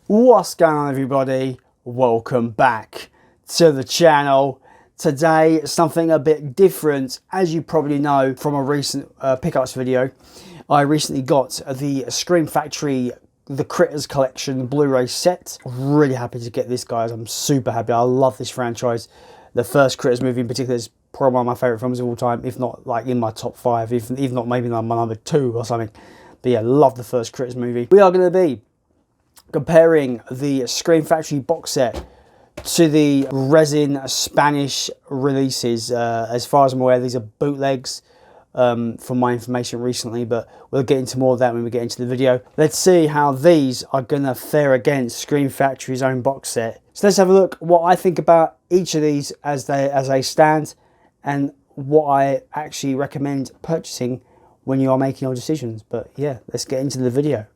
What's going on, everybody? Welcome back to the channel. Today something a bit different. As you probably know from a recent pickups video, I recently got the Scream Factory The Critters Collection Blu-ray set. Really happy to get this, guys. I'm super happy. I love this franchise. The first Critters movie in particular is probably one of my favourite films of all time, if not like in my top 5, if not maybe like my number 2 or something. But yeah, love the first Critters movie. We are going to be comparing the Scream Factory box set to the Resen Spanish releases. As far as I'm aware, these are bootlegs from my information recently, but we'll get into more of that when we get into the video. Let's see how these are going to fare against Scream Factory's own box set. So let's have a look what I think about each of these as they stand, and what I actually recommend purchasing when you are making your decisions. But yeah, let's get into the video.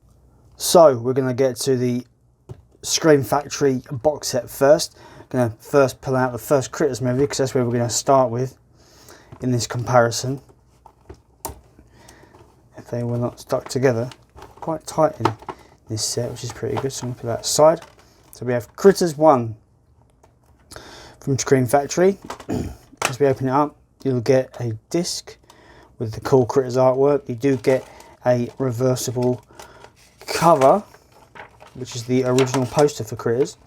So we're going to get to the Scream Factory box set first. I'm going to first pull out the first Critters movie because that's where we're going to start with in this comparison. If they were not stuck together, quite tight in this set, which is pretty good. So I'm going to put that aside. So we have Critters 1 from Scream Factory. As we open it up, you'll get a disc with the cool Critters artwork. You do get a reversible cover, which is the original poster for Critters.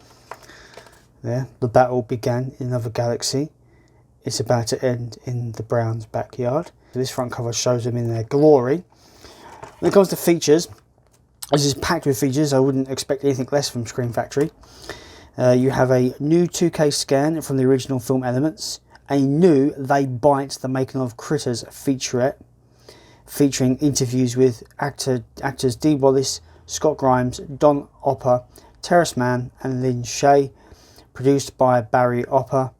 There, the battle began in another galaxy. It's about to end in the Browns' backyard. This front cover shows them in their glory. When it comes to features, this is packed with features. I wouldn't expect anything less from Scream Factory. You have a new 2K scan from the original film elements, a new They Bite the Making of Critters featurette, featuring interviews with actors Dee Wallace, Scott Grimes, Don Opper, Terrace Mann and Lynn Shay, produced by Barry Opper.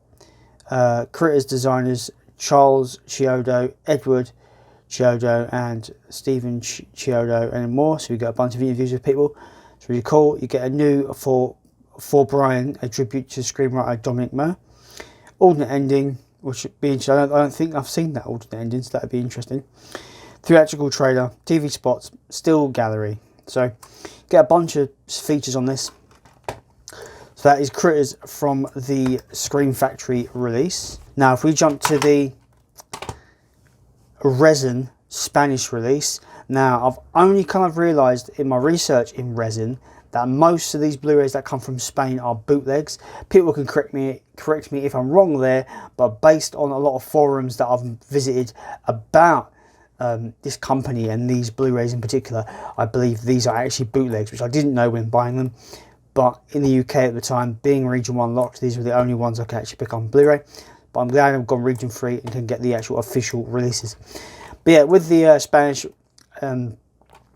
Critters designers Charles Chiodo, Edward Chiodo and Stephen Chiodo and more. So we got a bunch of interviews with people. It's really cool. You get a new For Brian, a tribute to screenwriter Dominic Moore. Alternate ending, which should be interesting. I don't think I've seen that alternate ending, so that'd be interesting. Theatrical trailer, TV spots, still gallery. So get a bunch of features on this. So that is Critters from the Scream Factory release. Now if we jump to the Resen Spanish release, now I've only kind of realised in my research in Resen that most of these Blu-rays that come from Spain are bootlegs. People can correct me if I'm wrong there, but based on a lot of forums that I've visited about this company and these Blu-rays in particular, I believe these are actually bootlegs, which I didn't know when buying them. But in the UK at the time, being region 1 locked, these were the only ones I could actually pick on Blu-ray. But I'm glad I've gone region 3 and can get the actual official releases. But yeah, with the Spanish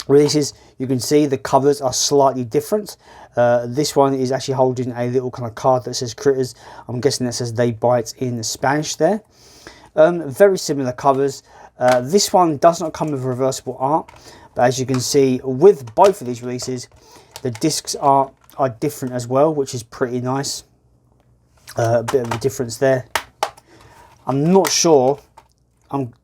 releases, you can see the covers are slightly different. This one is actually holding a little kind of card that says Critters. I'm guessing that says They Bite in Spanish there. Very similar covers. This one does not come with reversible art, but as you can see with both of these releases, the discs are different as well, which is pretty nice. A bit of a difference there. I'm not sure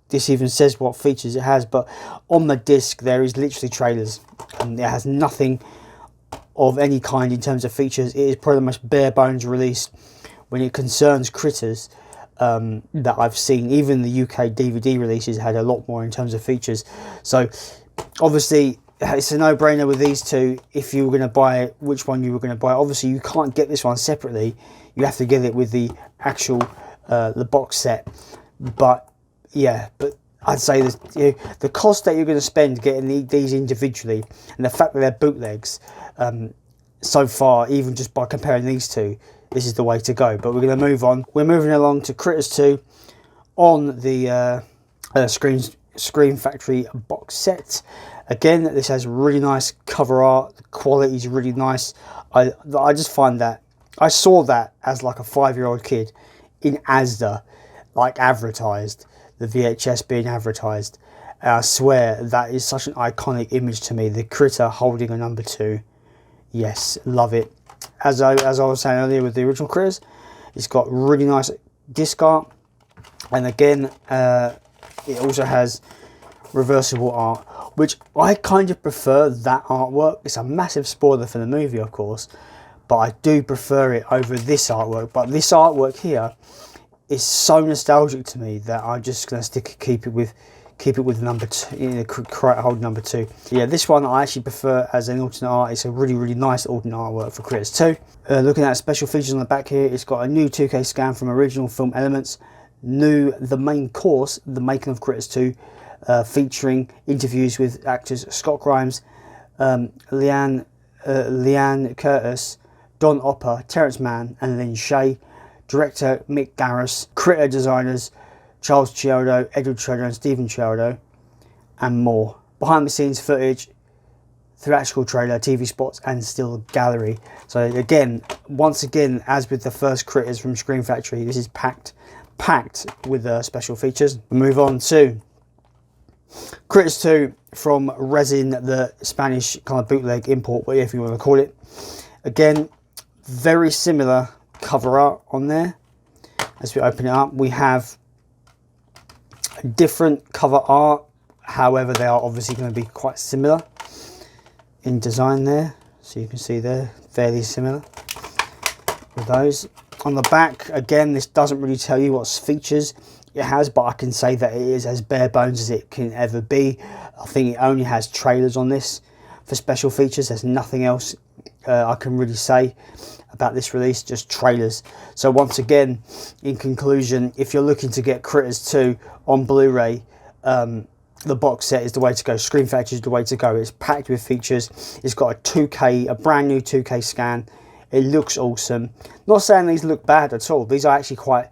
this even says what features it has, but on the disc there is literally trailers, and it has nothing of any kind in terms of features. It is probably the most bare bones release when it concerns Critters that I've seen. Even the UK DVD releases had a lot more in terms of features. So obviously it's a no-brainer with these two. If you were going to buy which one you were going to buy, obviously you can't get this one separately. You have to get it with the actual the box set. But yeah, but I'd say the cost that you're going to spend getting these individually, and the fact that they're bootlegs, so far, even just by comparing these two, this is the way to go. But we're going to move on. We're moving along to Critters 2 on the Scream Factory box set. Again, this has really nice cover art. The quality is really nice. I just find that I saw that as like a 5-year-old kid in Asda, like advertised, the VHS being advertised. And I swear that is such an iconic image to me. The Critter holding a number 2. Yes, love it. As I was saying earlier with the original Critters, it's got really nice disc art, and again it also has reversible art. which I kind of prefer that artwork. It's a massive spoiler for the movie, of course, but I do prefer it over this artwork. But this artwork here is so nostalgic to me that I'm just going to keep it with number 2, you know, correct hold number 2. Yeah, this one I actually prefer as an alternate art. It's a really nice alternate artwork for Critters 2. Looking at special features on the back here, it's got a new 2K scan from original film elements, the main course, The Making of Critters 2, featuring interviews with actors Scott Grimes, Leanne Curtis, Don Opper, Terrence Mann and Lynn Shay, director Mick Garris, critter designers Charles Cialdo, Edward Cialdo and Stephen Cialdo, and more. Behind the scenes footage, theatrical trailer, TV spots and still gallery. So again, once again, as with the first Critters from Scream Factory, this is packed with special features. We move on to Critters 2 from Resen, the Spanish kind of bootleg import, whatever you want to call it. Again, very similar cover art on there. As we open it up, we have different cover art, however they are obviously going to be quite similar in design there, so you can see they're fairly similar with those. On the back, again, this doesn't really tell you what features it has, but I can say that it is as bare bones as it can ever be. I think it only has trailers on this for special features. There's nothing else I can really say about this release, just trailers. So once again, in conclusion, if you're looking to get Critters 2 on Blu-ray, the box set is the way to go. Scream Factory is the way to go. It's packed with features. It's got a brand new 2K scan. It looks awesome. Not saying these look bad at all. These are actually quite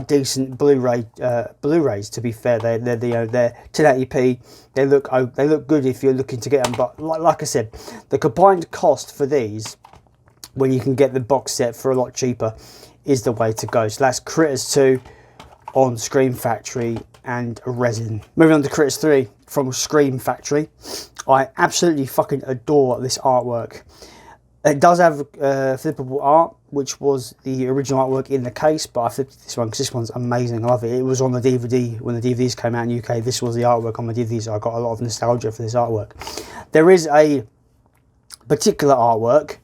decent Blu-rays. To be fair, they're 1080p. They look good if you're looking to get them. But like I said, the combined cost for these, when you can get the box set for a lot cheaper, is the way to go. So that's Critters 2 on Scream Factory and Resen. Moving on to Critters 3 from Scream Factory. I absolutely fucking adore this artwork. It does have flippable art, which was the original artwork in the case, but I flipped this one because this one's amazing. I love it. It was on the DVD when the DVDs came out in UK. This was the artwork on the DVD, so I got a lot of nostalgia for this artwork. There is a particular artwork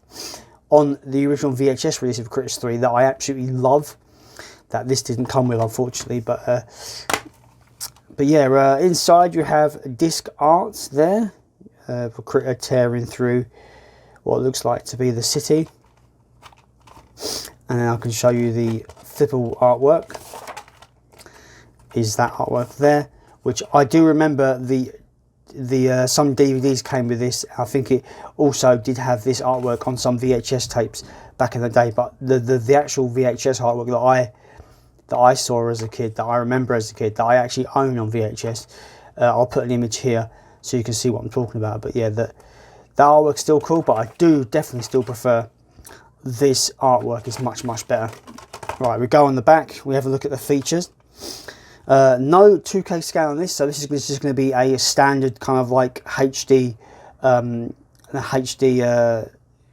on the original VHS release of Critters 3 that I absolutely love, that this didn't come with, unfortunately. But yeah, inside you have disc art there for Critter tearing through what looks like to be the city, and then I can show you the flippable artwork. Is that artwork there, which I do remember some DVDs came with this. I think it also did have this artwork on some VHS tapes back in the day, but the actual VHS artwork that I saw as a kid, that I remember as a kid, that I actually own on VHS, I'll put an image here so you can see what I'm talking about. But yeah, the artwork's still cool, but I do definitely still prefer this artwork. Is much better. Right, we go on the back, we have a look at the features. No 2K scan on this, so this is just going to be a standard kind of like HD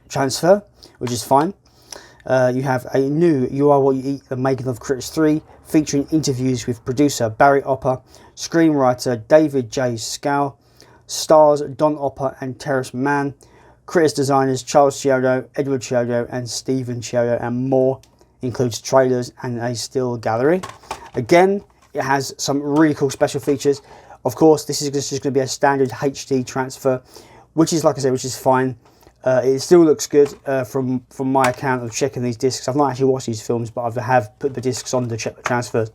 transfer, which is fine. You have a new You Are What You Eat, The Making of Critters 3, featuring interviews with producer Barry Opper, screenwriter David J. Scow, stars Don Opper and Terrence Mann, Critters designers Charles Cialdo, Edward Cialdo and Stephen Cialdo, and more. Includes trailers and a still gallery. Again, it has some really cool special features. Of course, this is just going to be a standard HD transfer, which is, like I said, which is fine. It still looks good from my account of checking these discs. I've not actually watched these films, but I have put the discs on to check the transfers.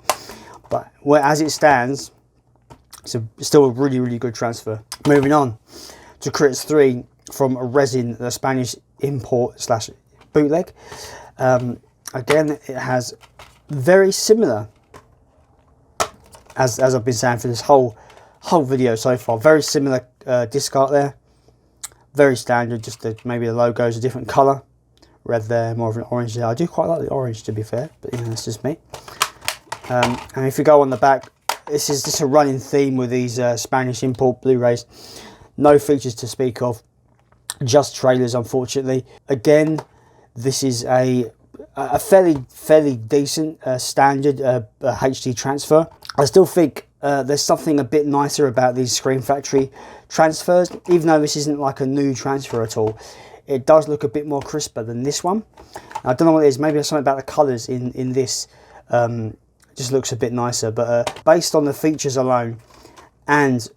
But as it stands, it's still a really good transfer. Moving on to Critters 3 from Resen, the Spanish import / bootleg. Again, it has very similar, as I've been saying for this whole video so far, very similar disc art there. Very standard, just maybe the logo is a different colour. Red there, more of an orange there. I do quite like the orange, to be fair, but you know, that's just me. And if you go on the back, this is just a running theme with these Spanish import Blu-rays. No features to speak of, just trailers, unfortunately. Again, this is a fairly decent standard HD transfer. I still think there's something a bit nicer about these Scream Factory transfers. Even though this isn't like a new transfer at all, it does look a bit more crisper than this one. I don't know what it is. Maybe there's something about the colours in this. Just looks a bit nicer. But based on the features alone, and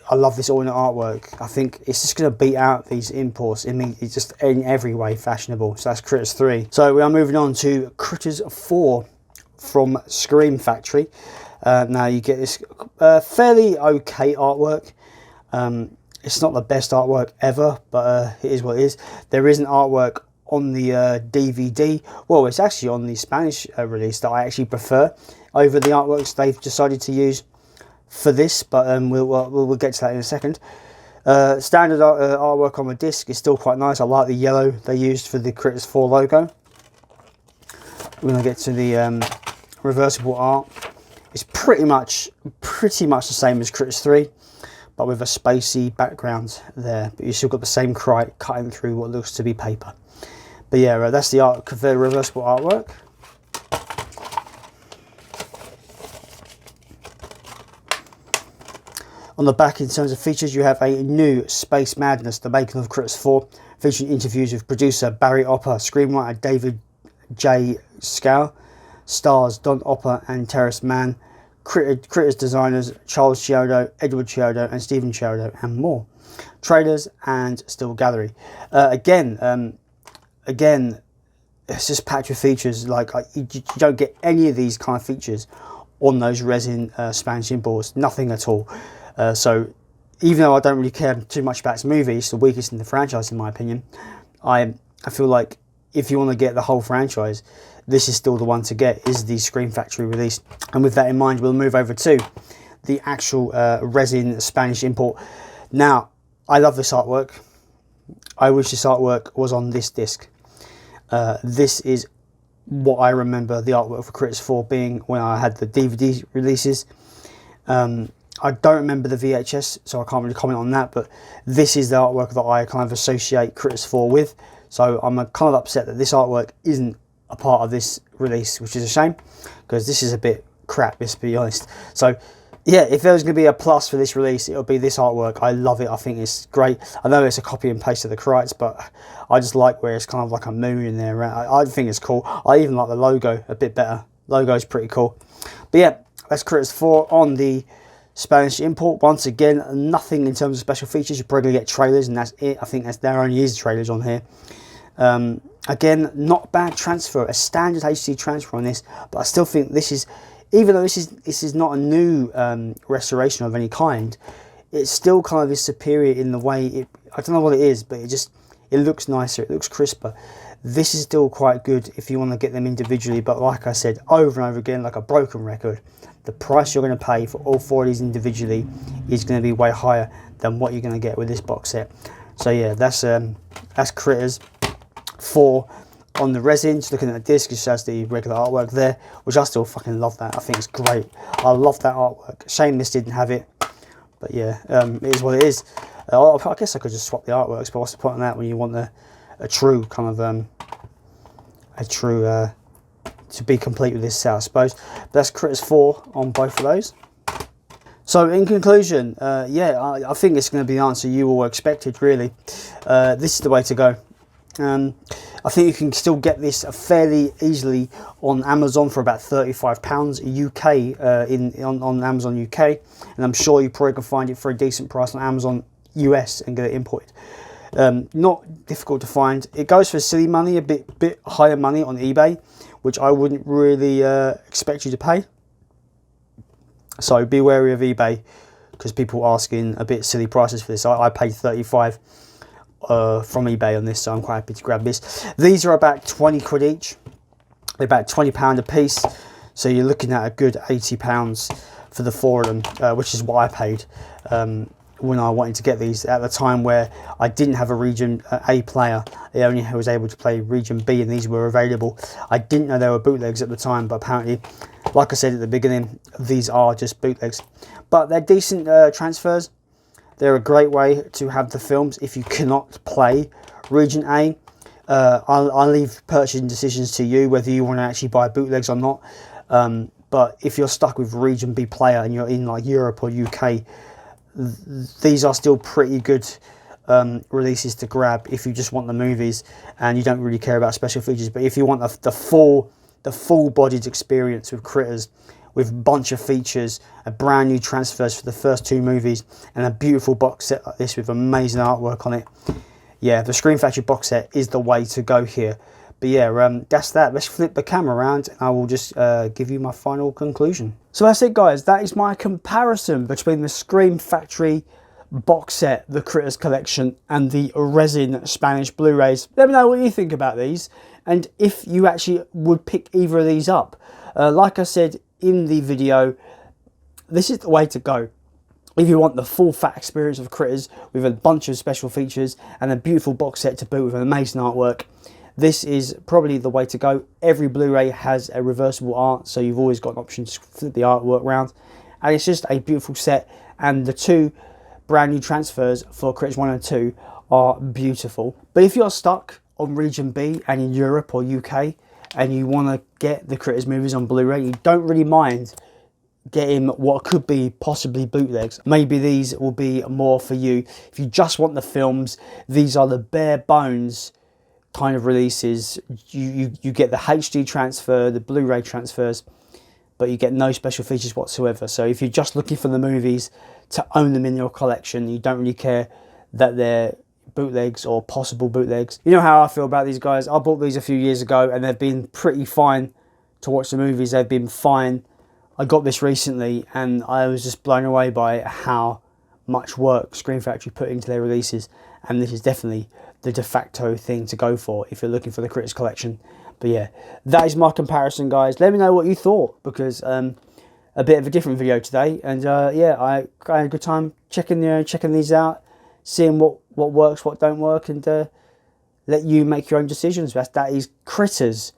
I love this alternate artwork, I think it's just going to beat out these imports. I mean, it's just in every way fashionable. So that's Critters 3. So we are moving on to Critters 4 from Scream Factory. Now you get this fairly okay artwork. It's not the best artwork ever, but it is what it is. There is an artwork on the DVD. Well, it's actually on the Spanish release that I actually prefer over the artworks they've decided to use for this, but we'll get to that in a second. Standard artwork on the disc is still quite nice. I like the yellow they used for the Critters 4 logo. We're going to get to the reversible art. It's pretty much the same as Critters 3, but with a spacey background there. But you still got the same crite cutting through what looks to be paper. But yeah, that's the reversible artwork. On the back, in terms of features, you have a new Space Madness, the making of Critters 4, featuring interviews with producer Barry Opper, screenwriter David J. Scow, stars Don Opper and Terrace Mann, Critters designers Charles Chiodo, Edward Chiodo and Stephen Chiodo, and more. Trailers and still gallery. Again, it's just packed with features. Like you don't get any of these kind of features on those Resen Spanish imports. Nothing at all. So even though I don't really care too much about this movie, it's the weakest in the franchise in my opinion. I feel like if you want to get the whole franchise, this is still the one to get, is the Scream Factory release. And with that in mind, we'll move over to the actual Resen Spanish import. Now, I love this artwork. I wish this artwork was on this disc. This is what I remember the artwork for Critters 4 being when I had the DVD releases. I don't remember the VHS, so I can't really comment on that, but this is the artwork that I kind of associate Critters 4 with. So I'm kind of upset that this artwork isn't a part of this release, which is a shame, because this is a bit crap, let's be honest. So yeah, if there was going to be a plus for this release, it'll be this artwork. I love it. I think it's great. I know it's a copy and paste of the Crites, but I just like where it's kind of like a moon in there. I think it's cool. I even like the logo a bit better. Logo's pretty cool. But yeah, that's Critters 4 on the Spanish import. Once again, nothing in terms of special features. You're probably going to get trailers, and that's it. I think there only is trailers on here. Again, not bad transfer, a standard HD transfer on this, but I still think this is, even though this is not a new restoration of any kind, it still kind of is superior in the way I don't know what it is, but it looks nicer, it looks crisper. This is still quite good if you want to get them individually, but like I said over and over again, like a broken record, the price you're going to pay for all 4 of these individually is going to be way higher than what you're going to get with this box set. So yeah, that's Critters 4 on the Resen. Just looking at the disc, it has the regular artwork there, which I still fucking love that. I think it's great. I love that artwork. Shame this didn't have it, but yeah, it is what it is. I guess I could just swap the artworks, but what's the point on that when you want a true kind of to be complete with this set, I suppose. But that's Critters 4 on both of those. So in conclusion, yeah, I think it's going to be the answer you all expected, really. This is the way to go. I think you can still get this fairly easily on Amazon for about £35 UK on Amazon UK, and I'm sure you probably can find it for a decent price on Amazon US and get it imported. Not difficult to find. It goes for silly money, a bit higher money on eBay, which I wouldn't really expect you to pay. So be wary of eBay, because people are asking a bit silly prices for this. I paid 35 from eBay on this, so I'm quite happy to grab this. These are about 20 quid each. They're about £20 a piece, so you're looking at a good £80 for the 4 of them, which is what I paid when I wanted to get these at the time where I didn't have a Region A player. I only was able to play Region B, and these were available. I didn't know they were bootlegs at the time, but apparently, like I said at the beginning, these are just bootlegs. But they're decent transfers. They're a great way to have the films if you cannot play Region A. I'll leave purchasing decisions to you, whether you want to actually buy bootlegs or not. But if you're stuck with Region B player and you're in like Europe or UK, these are still pretty good releases to grab if you just want the movies and you don't really care about special features. But if you want the full-bodied experience with Critters, with a bunch of features, a brand new transfers for the first 2 movies, and a beautiful box set like this with amazing artwork on it, yeah, the Scream Factory box set is the way to go here. But yeah, that's that. Let's flip the camera around and I will just give you my final conclusion. So that's it, guys. That is my comparison between the Scream Factory box set, the Critters collection, and the Resen Spanish Blu-rays. Let me know what you think about these and if you actually would pick either of these up. Like I said in the video, this is the way to go. If you want the full fat experience of Critters with a bunch of special features and a beautiful box set to boot with an amazing artwork, this is probably the way to go. Every Blu-ray has a reversible art, so you've always got an option to flip the artwork around. And it's just a beautiful set, and the 2 brand new transfers for Critters 1 and 2 are beautiful. But if you're stuck on Region B and in Europe or UK, and you want to get the Critters movies on Blu-ray, you don't really mind getting what could be possibly bootlegs. Maybe these will be more for you. If you just want the films, these are the bare bones kind of releases. You get the HD transfer, the Blu-ray transfers, but you get no special features whatsoever. So if you're just looking for the movies to own them in your collection, you don't really care that they're bootlegs or possible bootlegs. You know how I feel about these guys. I bought these a few years ago and they've been pretty fine to watch the movies. They've been fine. I got this recently and I was just blown away by how much work Scream Factory put into their releases, and this is definitely the de facto thing to go for if you're looking for the Critters collection. But yeah, that is my comparison, guys. Let me know what you thought, because a bit of a different video today, and yeah, I had a good time checking these out, seeing what works, what don't work, and let you make your own decisions. That is Critters,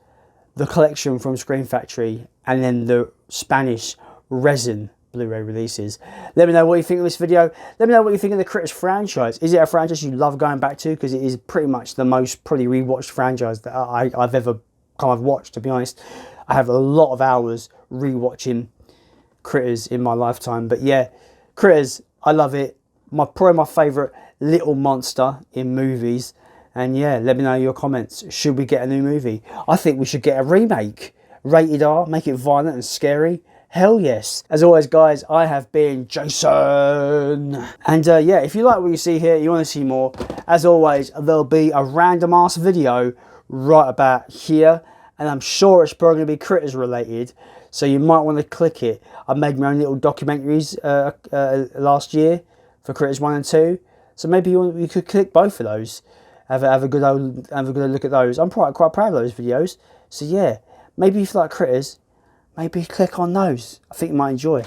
the collection from Scream Factory, and then the Spanish Resen Blu-ray releases. Let me know what you think of this video. Let me know what you think of the Critters franchise. Is it a franchise you love going back to? Because it is pretty much the most probably rewatched franchise that I've ever kind of watched, to be honest. I have a lot of hours rewatching Critters in my lifetime. But yeah, Critters, I love it. Probably my favourite little monster in movies. And yeah, let me know your comments. Should we get a new movie? I think we should get a remake. Rated R, make it violent and scary. Hell yes. As always, guys, I have been Jason. And yeah, if you like what you see here, you want to see more, as always, there'll be a random ass video right about here. And I'm sure it's probably going to be Critters related, so you might want to click it. I made my own little documentaries last year for Critters 1 and 2. So maybe you could click both of those. Have a good look at those. I'm quite proud of those videos. So yeah, maybe if you like Critters, maybe click on those. I think you might enjoy.